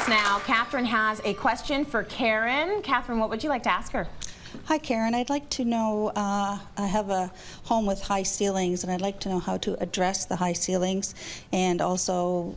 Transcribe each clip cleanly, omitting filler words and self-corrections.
us now. Catherine has a question for Karen. Catherine, what would you like to ask her? Hi, Karen. I'd like to know, I have a home with high ceilings, and I'd like to know how to address the high ceilings, and also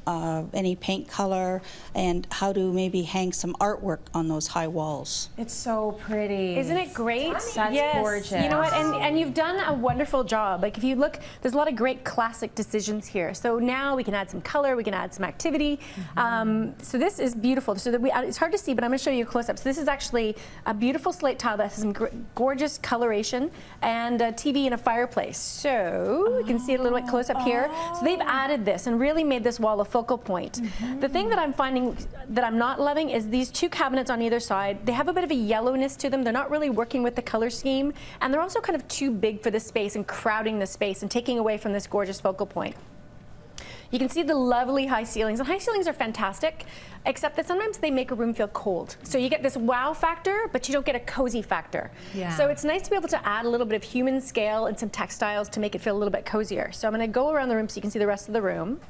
any paint color, and how to maybe hang some artwork on those high walls. It's so pretty. Isn't it great? That's yes. gorgeous. You know what? And you've done a wonderful job. Like if you look, there's a lot of great classic decisions here. So now we can add some color, we can add some activity. So this is beautiful. So that it's hard to see, but I'm going to show you a close-up. So this is actually a beautiful slate tile that has some gorgeous coloration and a TV and a fireplace. So you can see it a little bit close up here. So they've added this and really made this wall a focal point. The thing that I'm finding that I'm not loving is these two cabinets on either side. They have a bit of a yellowness to them. They're not really working with the color scheme, and they're also kind of too big for the space and crowding the space and taking away from this gorgeous focal point. You can see the lovely high ceilings, and high ceilings are fantastic, except that sometimes they make a room feel cold. So you get this wow factor, but you don't get a cozy factor. Yeah. So it's nice to be able to add a little bit of human scale and some textiles to make it feel a little bit cozier. So I'm going to go around the room so you can see the rest of the room.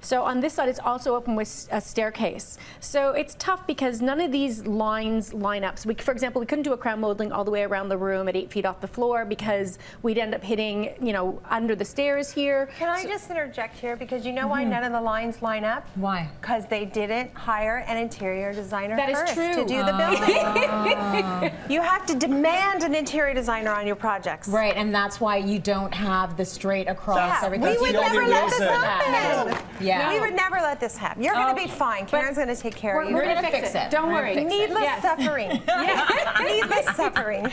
So on this side, it's also open with a staircase. So it's tough because none of these lines line up. So for example, we couldn't do a crown molding all the way around the room at 8 feet off the floor because we'd end up hitting, you know, under the stairs here. Can I just interject here? Because you know why none of the lines line up? Why? Because they didn't hire an interior designer That is first true. to do the building. You have to demand an interior designer on your projects. Right, and that's why you don't have the straight across Yeah, everything. we would never let this happen. Yeah. We would never let this happen. You're going to be fine. Karen's going to take care of you. We're We're going gonna to fix it. Don't We're worry. gonna fix it. Needless Yes. suffering. Needless suffering.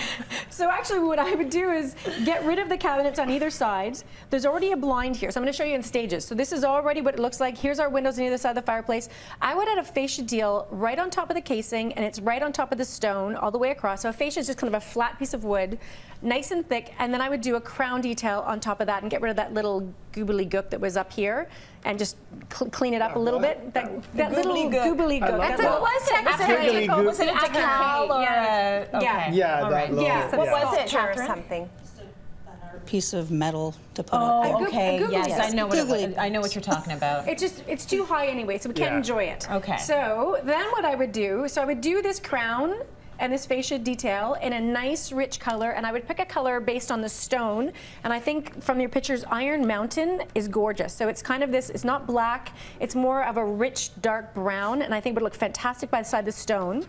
So actually what I would do is get rid of the cabinets on either side. There's already a blind here, so I'm going to show you in stages. So this is already what it looks like. Here's our windows on either side of the fireplace. I would add a fascia deal right on top of the casing, and it's right on top of the stone all the way across. So a fascia is just kind of a flat piece of wood, nice and thick, and then I would do a crown detail on top of that and get rid of that little goobly gook that was up here and just clean it up a little bit. That little goobly gook. That's what was it? Was Googly gook. it a decal or Yeah. a... Okay. Yeah, All that right. little. Yeah. What was it, Sculpture or Catherine? something. Piece of metal to put up. Oh, okay. Googly Yes, gook. I know what it was. Googly. I know what you're talking about. It's too high anyway, so we can't Yeah. enjoy it. Okay. So then what I would do, I would do this crown and this fascia detail in a nice rich color, and I would pick a color based on the stone, and I think from your pictures Iron Mountain is gorgeous. So it's kind of this, it's not black, it's more of a rich dark brown, and I think would look fantastic by the side of the stone.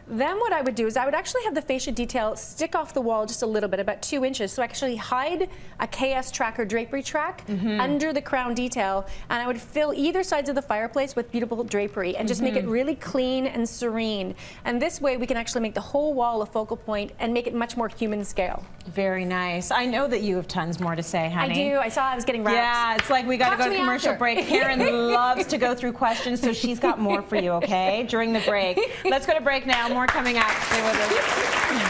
Then what I would do is I would actually have the fascia detail stick off the wall just a little bit, about 2 inches, so I actually hide a KS track or drapery track under the crown detail, and I would fill either sides of the fireplace with beautiful drapery and just make it really clean and serene. And this way we can actually make the whole wall a focal point and make it much more human scale. Very nice. I know that you have tons more to say, honey. I do. I saw I was getting wrapped. Yeah, it's like we got to Talk go to to me commercial after. break. Karen loves to go through questions, so she's got more for you, okay, during the break. Let's go to break now. More coming up. Stay with us.